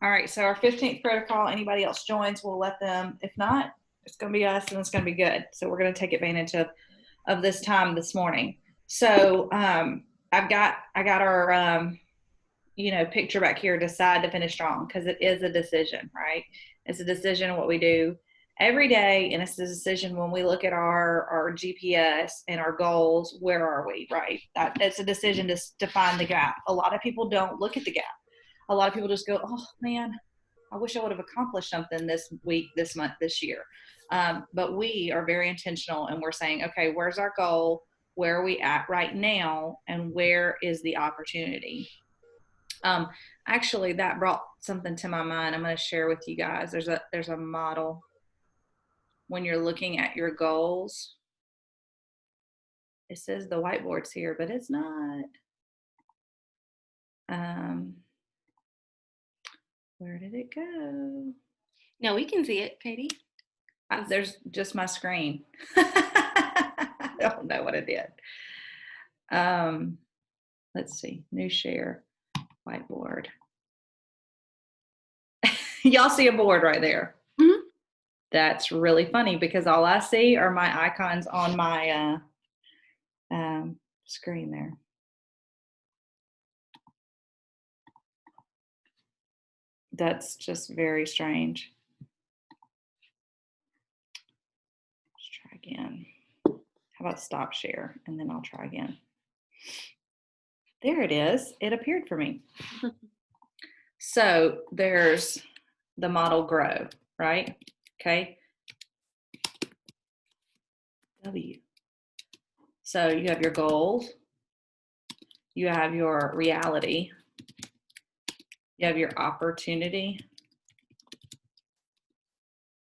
All right, so our 15th protocol, anybody else joins, we'll let them. If not, it's going to be us and it's going to be good. So we're going to take advantage of this time this morning. So I got our picture back here, decide to finish strong, because it is a decision, right? It's a decision what we do every day, and it's a decision when we look at our GPS and our goals. Where are we, right? It's a decision to find the gap. A lot of people don't look at the gap. A lot of people just go, oh man, I wish I would have accomplished something this week, this month, this year. But we are very intentional, and we're saying, okay, where's our goal? Where are we at right now? And where is the opportunity? Um, Actually, that brought something to my mind. I'm going to share with you guys. There's a model when you're looking at your goals. It says the whiteboard's here, but it's not. Um, where did it go? No, we can see it, Katie. There's just my screen. I don't know what it did. Let's see. New share, whiteboard. Y'all see a board right there. Mm-hmm. That's really funny because all I see are my icons on my screen there. That's just very strange. Let's try again. How about stop share? And then I'll try again. There it is. It appeared for me. So there's the model grow, right? Okay. W. So you have your goals, you have your reality, you have your opportunity,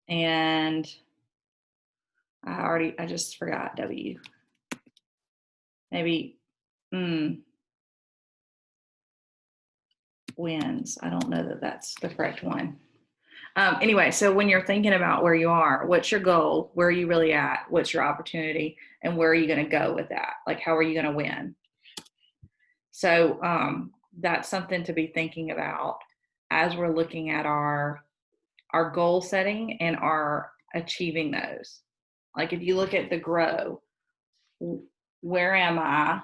and I just forgot W. Maybe wins. I don't know that that's the correct one. Anyway, so when you're thinking about where you are, what's your goal? Where are you really at? What's your opportunity? And where are you going to go with that? Like, how are you going to win? So that's something to be thinking about as we're looking at our goal setting and our achieving those. Like if you look at the grow, where am I?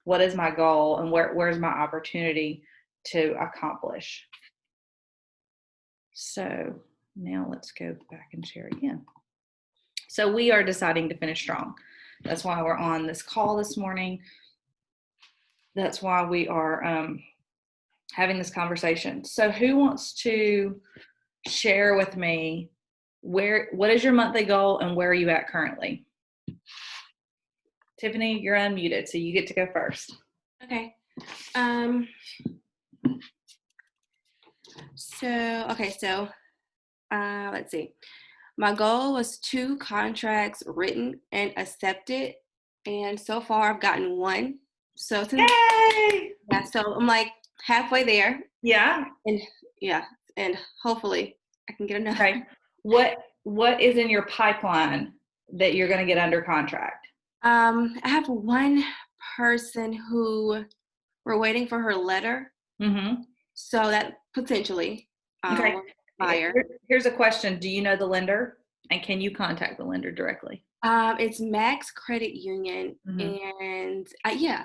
What is my goal? And where's my opportunity to accomplish? So now let's go back and share again. So we are deciding to finish strong. That's why we're on this call this morning. That's why we are having this conversation. So who wants to share with me what is your monthly goal and where are you at currently? Tiffany, you're unmuted, so you get to go first. Okay. So let's see. My goal was 2 contracts written and accepted, and so far I've gotten 1. So Yay! Yeah, so I'm like halfway there. Yeah. And hopefully I can get another. Okay. What is in your pipeline that you're going to get under contract? I have one person who we're waiting for her letter. Mm-hmm. So that potentially Okay. buyer. Here's a question. Do you know the lender? And can you contact the lender directly? It's Max Credit Union, and yeah,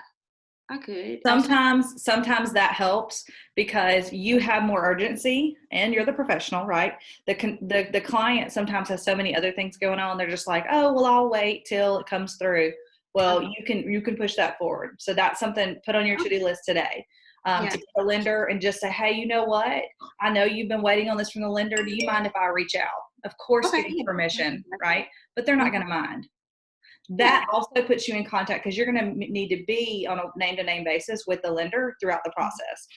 I could. Sometimes that helps because you have more urgency and you're the professional, right? The client sometimes has so many other things going on. They're just like, oh, well, I'll wait till it comes through. Well, you can push that forward. So that's something put on your to-do list today. To get a lender and just say, hey, you know what? I know you've been waiting on this from the lender. Do you mind if I reach out? Of course, getting permission, right? But they're not going to mind. That also puts you in contact because you're going to need to be on a name-to-name basis with the lender throughout the process.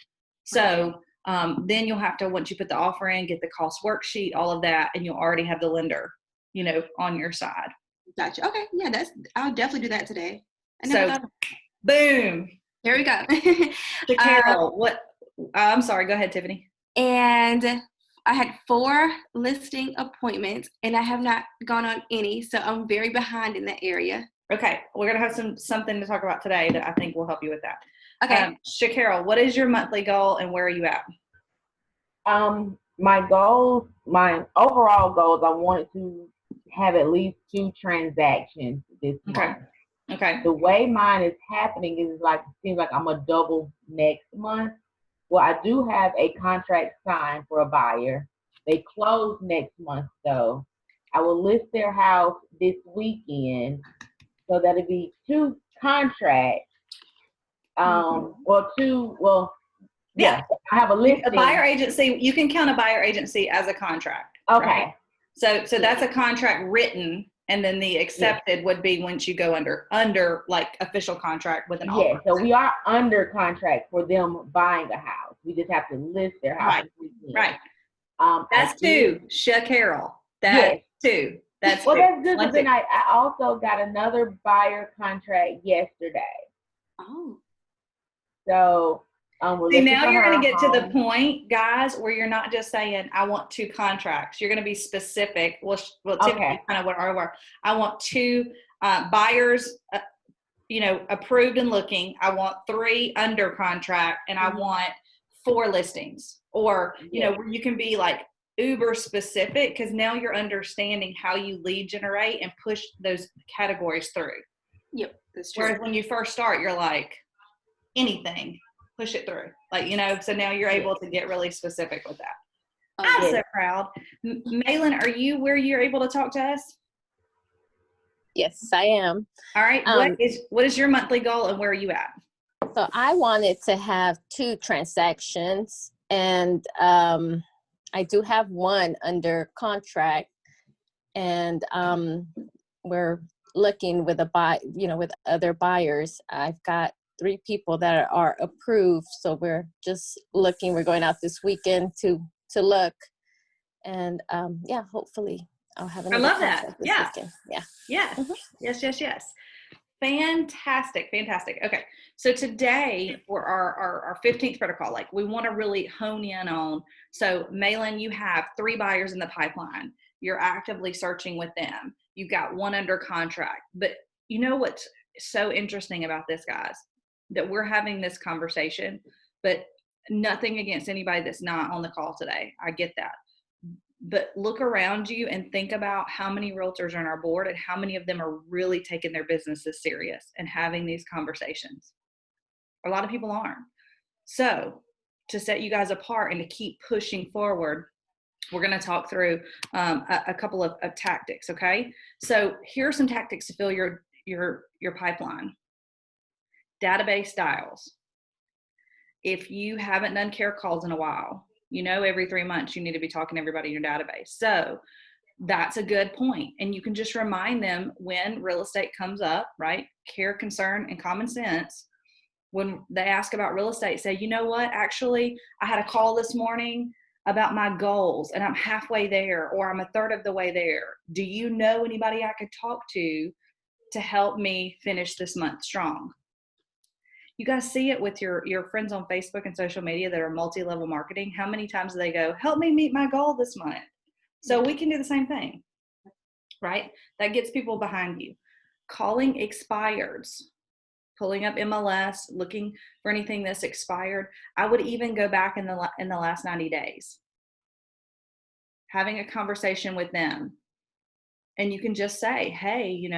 So then you'll have to, once you put the offer in, get the cost worksheet, all of that, and you'll already have the lender, on your side. Gotcha. Okay. Yeah, I'll definitely do that today. So, boom. Here we go. Carol, I'm sorry. Go ahead, Tiffany. And I had 4 listing appointments, and I have not gone on any, so I'm very behind in that area. Okay, we're gonna have something to talk about today that I think will help you with that. Okay. Shakarol, what is your monthly goal, and where are you at? My goals, my overall goals, I wanted to have at least 2 transactions this Okay. month. Okay. The way mine is happening is like it seems like I'm a double next month. Well, I do have a contract signed for a buyer. They close next month though. I will list their house this weekend, so that'll be 2 contracts. Well, two. Well, Yeah. yeah, I have a A buyer listing. agency, you can count a buyer agency as a contract, right? Okay. So that's a contract written, and then the Yes. accepted would be once you go under like official contract with an Yeah, offer. so we are under contract for them buying a house. We just have to list their house Right. this weekend. Right. I That's did. two. Sha Carol. That's Yes. two. That's Well, two. that's good One, because two. then I also got another buyer contract yesterday. Oh, So we're See, looking now for you're going her to get to the home. point, guys, where you're not just saying, I want 2 contracts. You're going to be specific. Well, typically, Okay. kind of what our work. I want 2 buyers, approved and looking. I want 3 under contract, and I want 4 listings. Or, Yes. where you can be like uber specific, because now you're understanding how you lead generate and push those categories through. yep, that's true. Whereas when you first start, you're like, anything, push it through. So now you're able to get really specific with that. I'm Yes. so proud. Malin, are you where you're able to talk to us? Yes, I am. All right. What is your monthly goal and where are you at? So I wanted to have 2 transactions, and I do have one under contract, and we're looking with with other buyers. I've got 3 people that are approved, so we're just looking. We're going out this weekend to look, and hopefully I'll have another love that. contract this Yeah. weekend. Yeah. Yes. Mhm. Yes. Fantastic. Okay. So today for our 15th protocol, we want to really hone in on. So Malin, you have 3 buyers in the pipeline. You're actively searching with them. You've got 1 under contract. But you know what's so interesting about this, guys? That we're having this conversation, but nothing against anybody that's not on the call today. I get that. But look around you and think about how many realtors are on our board and how many of them are really taking their businesses serious and having these conversations. A lot of people aren't. So to set you guys apart and to keep pushing forward, we're going to talk through a couple of tactics. Okay. So here are some tactics to fill your pipeline. Database styles. If you haven't done care calls in a while, every 3 months you need to be talking to everybody in your database. So that's a good point. And you can just remind them when real estate comes up, right? Care, concern, and common sense. When they ask about real estate, say, you know what? Actually, I had a call this morning about my goals and I'm halfway there, or I'm a third of the way there. Do you know anybody I could talk to help me finish this month strong? You guys see it with your friends on Facebook and social media that are multi-level marketing. How many times do they go, help me meet my goal this month? So we can do the same thing, right? That gets people behind you. Calling expireds, pulling up MLS, looking for anything that's expired. I would even go back in the last 90 days, having a conversation with them. And you can just say, hey,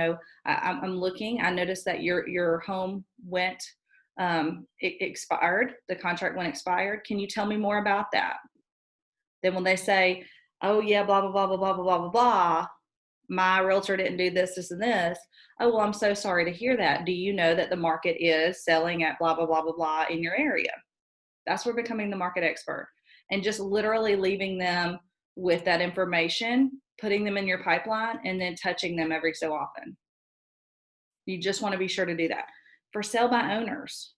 I'm looking, I noticed that your home went, it expired, the contract went expired. Can you tell me more about that? Then when they say, oh yeah, blah, blah, blah, blah, blah, blah, blah, blah, my realtor didn't do this and this. Oh, well, I'm so sorry to hear that. Do you know that the market is selling at blah, blah, blah, blah, blah in your area? That's where becoming the market expert and just literally leaving them with that information, putting them in your pipeline, and then touching them every so often. You just want to be sure to do that. For sale by owners,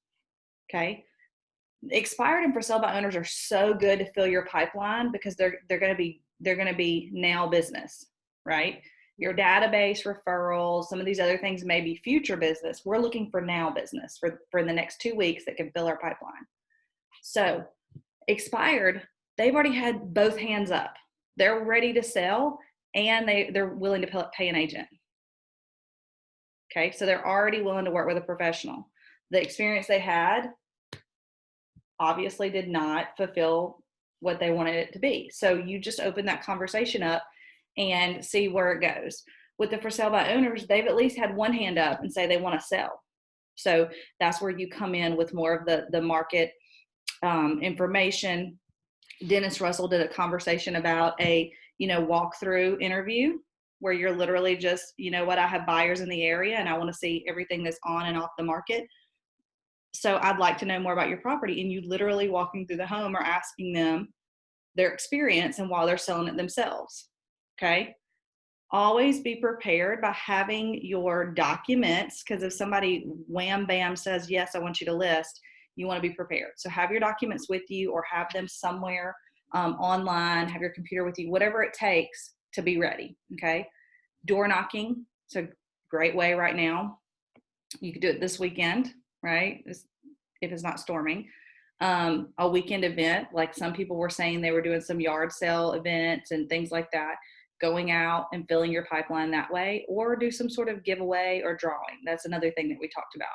okay? Expired and for sale by owners are so good to fill your pipeline because they're going to be now business, right? Your database referrals, some of these other things may be future business. We're looking for now business for the next 2 weeks that can fill our pipeline. So expired, they've already had both hands up. They're ready to sell and they're willing to pay an agent. Okay, so they're already willing to work with a professional. The experience they had obviously did not fulfill what they wanted it to be. So you just open that conversation up and see where it goes. With the for sale by owners, they've at least had one hand up and say they want to sell. So that's where you come in with more of the market information. Dennis Russell did a conversation about a, walkthrough interview where you're literally just, what, I have buyers in the area and I want to see everything that's on and off the market. So I'd like to know more about your property. And you literally walking through the home or asking them their experience and while they're selling it themselves. Okay. Always be prepared by having your documents, because if somebody wham bam says, yes, I want you to list, you want to be prepared. So have your documents with you or have them somewhere online, have your computer with you, whatever it takes to be ready. Okay. Door knocking. It's a great way right now. You could do it this weekend, right? If it's not storming. A weekend event, like some people were saying they were doing some yard sale events and things like that, going out and filling your pipeline that way, or do some sort of giveaway or drawing. That's another thing that we talked about.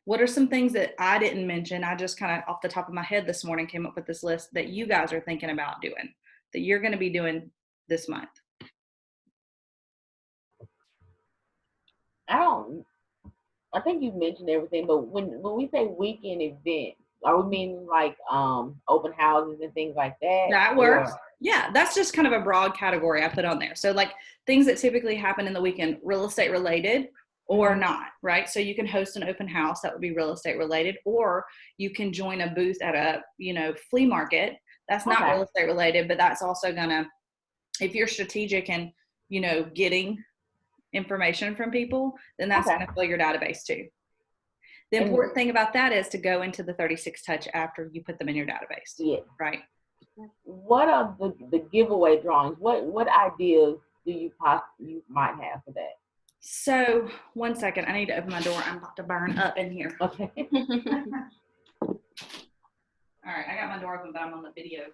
What are some things that I didn't mention? I just kind of off the top of my head this morning came up with this list that you guys are thinking about doing, that you're going to be doing this month. I think you mentioned everything, but when we say weekend events, are we meaning like open houses and things like that? That works. Yeah, that's just kind of a broad category I put on there. So like things that typically happen in the weekend, real estate related or not, right? So you can host an open house, that would be real estate related, or you can join a booth at a, flea market. That's not real estate related, but that's also gonna, if you're strategic and, getting information from people, then that's gonna fill your database too. The important thing about that is to go into the 36 Touch after you put them in your database. Yeah. Right. What are the giveaway drawings? What ideas do you might have for that? So 1 second, I need to open my door. I'm about to burn up in here. Okay. All right, I got my door open, but I'm on the video.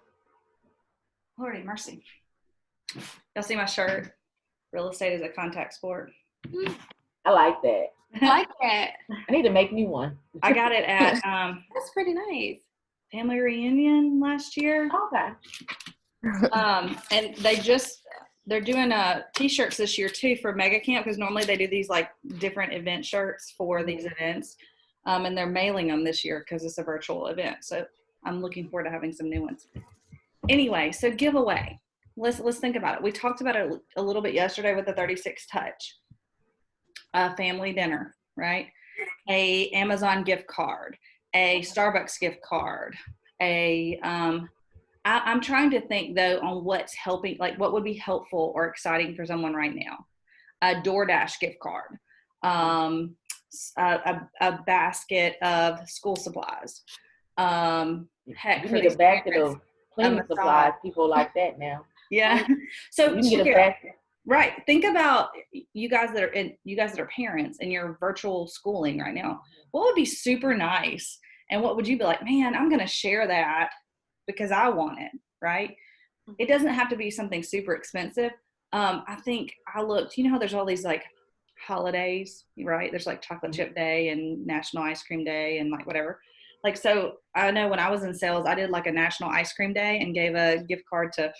Lordy mercy. Y'all see my shirt? Real estate is a contact sport. I like that. I like that. I need to make me one. I got it at That's pretty nice. Family Reunion last year. Okay. And they're doing t-shirts this year too for Mega Camp, because normally they do these like different event shirts for these events. And they're mailing them this year because it's a virtual event. So I'm looking forward to having some new ones. Anyway, so giveaway. Let's think about it. We talked about it a little bit yesterday with the 36 Touch. A family dinner, right? A Amazon gift card, a Starbucks gift card, I'm trying to think though on what's helping, like what would be helpful or exciting for someone right now. A DoorDash gift card, a basket of school supplies. Heck, you need a basket of cleaning supplies. People like that now. Yeah. So you can get a basket. Right. Think about you guys that are parents and you're virtual schooling right now. What would be super nice? And what would you be like, man, I'm going to share that because I want it. Right. It doesn't have to be something super expensive. I think I looked, how there's all these like holidays, right? There's like chocolate chip day and national ice cream day and like whatever. Like, so I know when I was in sales, I did like a national ice cream day and gave a gift card to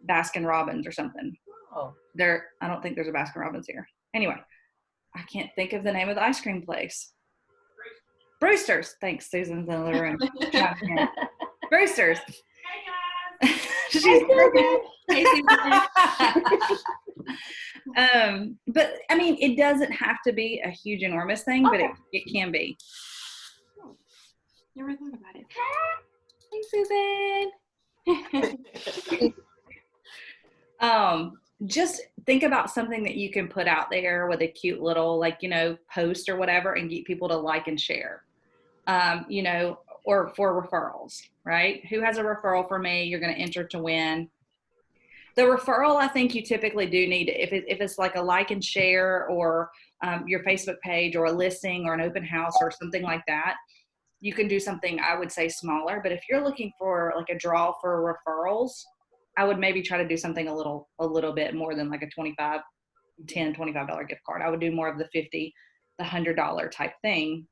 Baskin Robbins or something. Oh. I don't think there's a Baskin Robbins here. Anyway, I can't think of the name of the ice cream place. Brewster's. Thanks, Susan's in the room. Brewster's. Hey guys. She's Hey, Susan. But I mean, it doesn't have to be a huge, enormous thing, but it can be. Never thought about it. Thanks, Susan. Just think about something that you can put out there with a cute little, like, post or whatever and get people to like and share, or for referrals, right? Who has a referral for me? You're going to enter to win. The referral, I think you typically do need, if it's like a like and share or your Facebook page or a listing or an open house or something like that, you can do something, I would say, smaller. But if you're looking for like a draw for referrals, I would maybe try to do something a little bit more than like a $25 gift card. I would do more of the $50, the $100 type thing,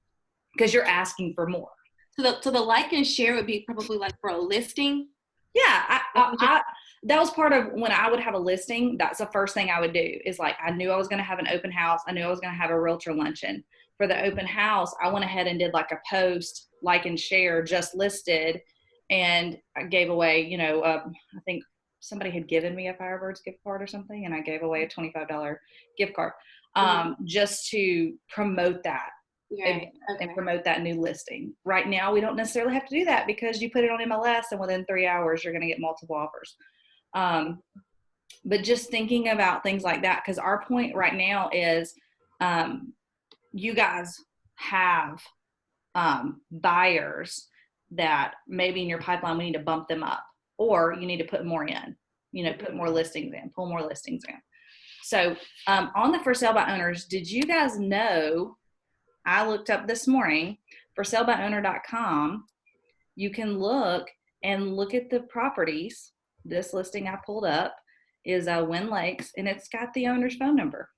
because you're asking for more. So the like and share would be probably like for a listing. Yeah, that was part of when I would have a listing. That's the first thing I would do is like, I knew I was going to have an open house. I knew I was going to have a realtor luncheon. For the open house, I went ahead and did like a post, like and share, just listed, and I gave away, I think somebody had given me a Firebirds gift card or something, and I gave away a $25 gift card just to promote that. Right. And promote that new listing. Right now, we don't necessarily have to do that because you put it on MLS and within 3 hours, you're going to get multiple offers. But just thinking about things like that, because our point right now is you guys have buyers that maybe in your pipeline, we need to bump them up, or you need to put more in, put more listings in, pull more listings in. So on the for sale by owners, did you guys know, I looked up this morning, for salebyowner.com, you can look at the properties. This listing I pulled up is Wynn Lakes, and it's got the owner's phone number.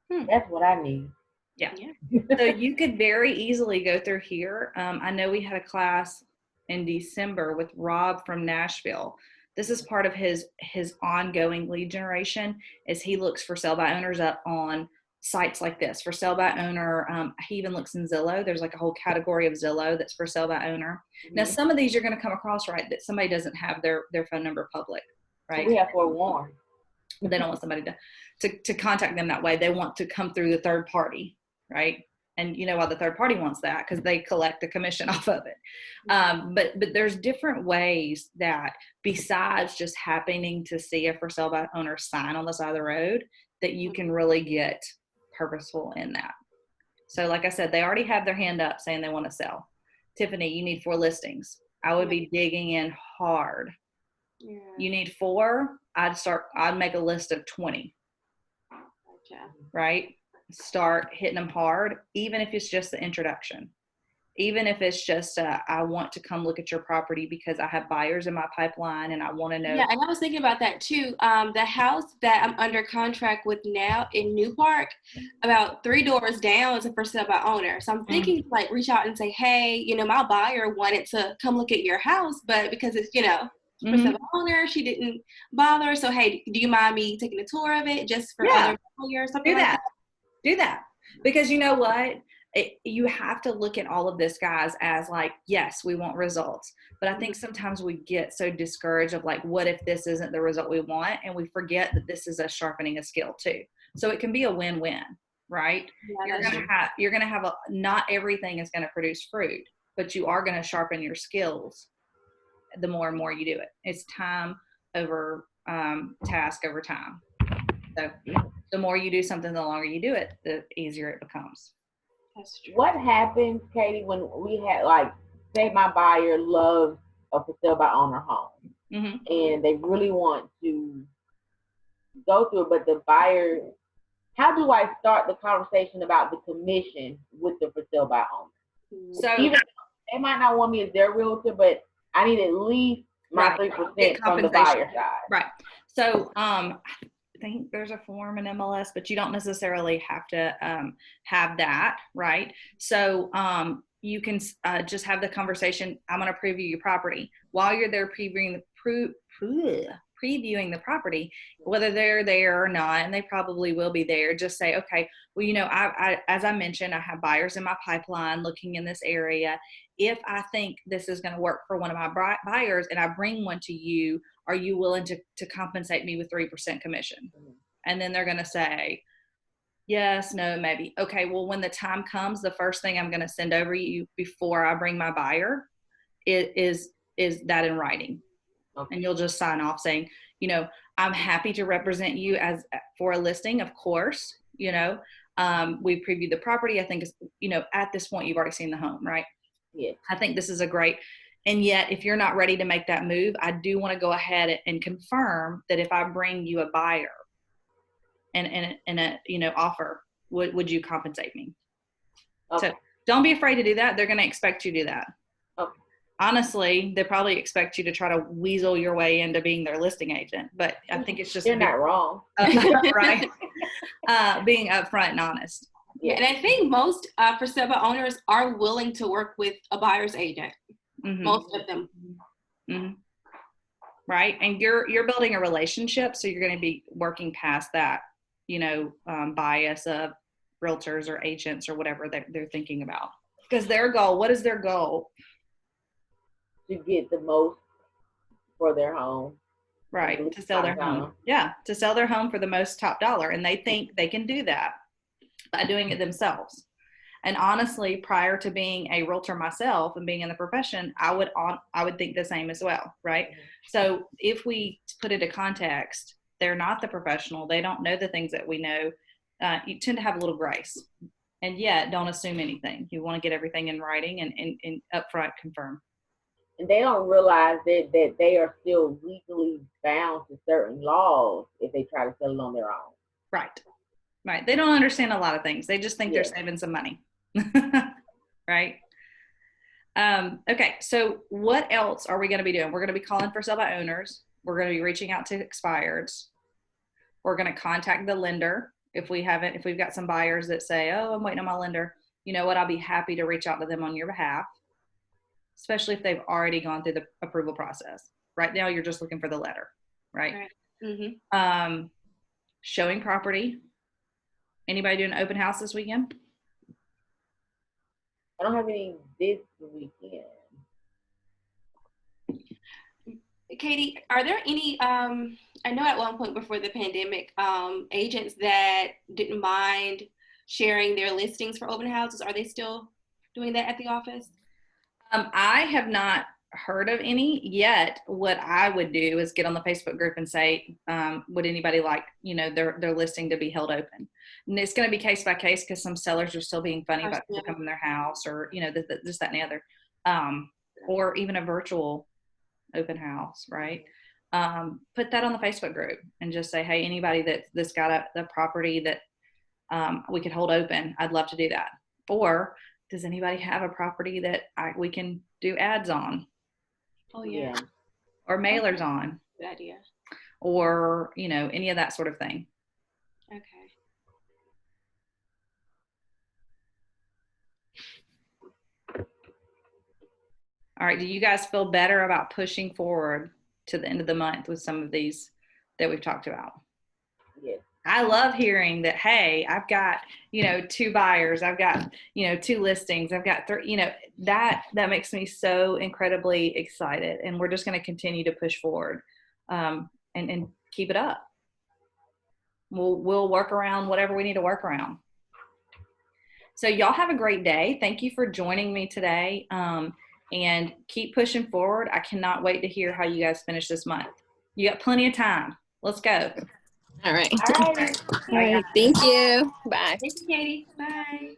That's what I need. Yeah. So you could very easily go through here. I know we had a class in December with Rob from Nashville. This is part of his ongoing lead generation, is he looks for sale by owners up on sites like this for sale by owner. He even looks in Zillow. There's like a whole category of Zillow that's for sale by owner. Mm-hmm. Now, some of these you're going to come across, right, that somebody doesn't have their phone number public, right? We have forewarned. But they don't want somebody to contact them that way. They want to come through the third party, right? And you know why the third party wants that? Because they collect the commission off of it. But there's different ways that, besides just happening to see a for sale by owner sign on the side of the road, that you can really get purposeful in that. So like I said, they already have their hand up saying they want to sell. Tiffany, you need 4 listings. I would be digging in hard. Yeah. You need 4. I'd make a list of 20. Gotcha. Right? Start hitting them hard, even if it's just the introduction. Even if it's just I want to come look at your property because I have buyers in my pipeline and I want to know. Yeah, and I was thinking about that too. The house that I'm under contract with now in New Park, about 3 doors down, is a for sale by owner. So I'm thinking like reach out and say, hey, my buyer wanted to come look at your house, but because it's, for sale by owner, she didn't bother. So hey, do you mind me taking a tour of it just for other buyers? Something like that. Do that. Because you know what? You have to look at all of this, guys, as like, yes, we want results. But I think sometimes we get so discouraged of like, what if this isn't the result we want? And we forget that this is a sharpening a skill too. So it can be a win-win, right? Yeah, you're going to have not everything is going to produce fruit, but you are going to sharpen your skills the more and more you do it. It's time over task over time. So the more you do something, the longer you do it, the easier it becomes. That's true. What happens, Katie, when we had, like, say my buyer loves a for sale by owner home, and they really want to go through it, but the buyer, how do I start the conversation about the commission with the for sale by owner? So even they might not want me as their realtor, but I need at least my 3% from the buyer side. Right. So I think there's a form in MLS, but you don't necessarily have to have that, right? So you can just have the conversation. I'm going to preview your property while you're there previewing the property, whether they're there or not, and they probably will be there. Just say, okay, well, I as I mentioned, I have buyers in my pipeline looking in this area. If I think this is going to work for one of my buyers and I bring one to you, are you willing to compensate me with 3% commission? And then they're going to say, yes, no, maybe. Okay, well, when the time comes, the first thing I'm going to send over you before I bring my buyer is that in writing. Okay. And you'll just sign off saying, I'm happy to represent you as for a listing, of course. We previewed the property. I think it's, at this point, you've already seen the home, right? Yeah. I think this is a great, and yet if you're not ready to make that move, I do want to go ahead and confirm that if I bring you a buyer and a, offer, would you compensate me? Okay. So don't be afraid to do that. They're going to expect you to do that. Okay. Honestly, they probably expect you to try to weasel your way into being their listing agent, but I think it's just you're not wrong, right? Being upfront and honest. Yeah, and I think most for sale by owners are willing to work with a buyer's agent. Mhm. Most of them. Mhm. Right, and you're building a relationship, so you're going to be working past that, bias of realtors or agents or whatever they're thinking about. Because their goal, what is their goal? To get the most for their home. Right, to sell their home. Yeah, to sell their home for the most top dollar, and they think they can do that by doing it themselves. And honestly, prior to being a realtor myself and being in the profession, I would think the same as well, right? So if we put it in context, they're not the professional. They don't know the things that we know. You tend to have a little grace, and yet don't assume anything. You want to get everything in writing and upfront confirm. And they don't realize that they are still legally bound to certain laws if they try to sell it on their own. Right. Right. They don't understand a lot of things. They just think they're saving some money. Right. Okay. So what else are we going to be doing? We're going to be calling for sale by owners. We're going to be reaching out to expireds. We're going to contact the lender. If we've got some buyers that say, oh, I'm waiting on my lender, you know what? I'll be happy to reach out to them on your behalf, especially if they've already gone through the approval process. Right now, you're just looking for the letter, right? Mm-hmm. Showing property. Anybody doing an open house this weekend? I don't have any this weekend. Katie, are there any, I know at one point before the pandemic, agents that didn't mind sharing their listings for open houses, are they still doing that at the office? I have not heard of any yet. What I would do is get on the Facebook group and say, would anybody like, their listing to be held open? And it's going to be case by case because some sellers are still being funny about people coming to their house or, this, that, and the other, or even a virtual open house, right? Put that on the Facebook group and just say, hey, anybody that's got the property that we could hold open, I'd love to do that. Or does anybody have a property that we can do ads on? Oh, yeah. Or mailers on. Good idea. Or, any of that sort of thing. Okay. All right. Do you guys feel better about pushing forward to the end of the month with some of these that we've talked about? Yes. I love hearing that, hey, I've got, 2 buyers. I've got, 2 listings. I've got 3, that makes me so incredibly excited. And we're just going to continue to push forward and keep it up. We'll work around whatever we need to work around. So y'all have a great day. Thank you for joining me today. And keep pushing forward. I cannot wait to hear how you guys finish this month. You got plenty of time. Let's go. All right. All right. All right. Thank you. Bye. Thank you, Katie. Bye.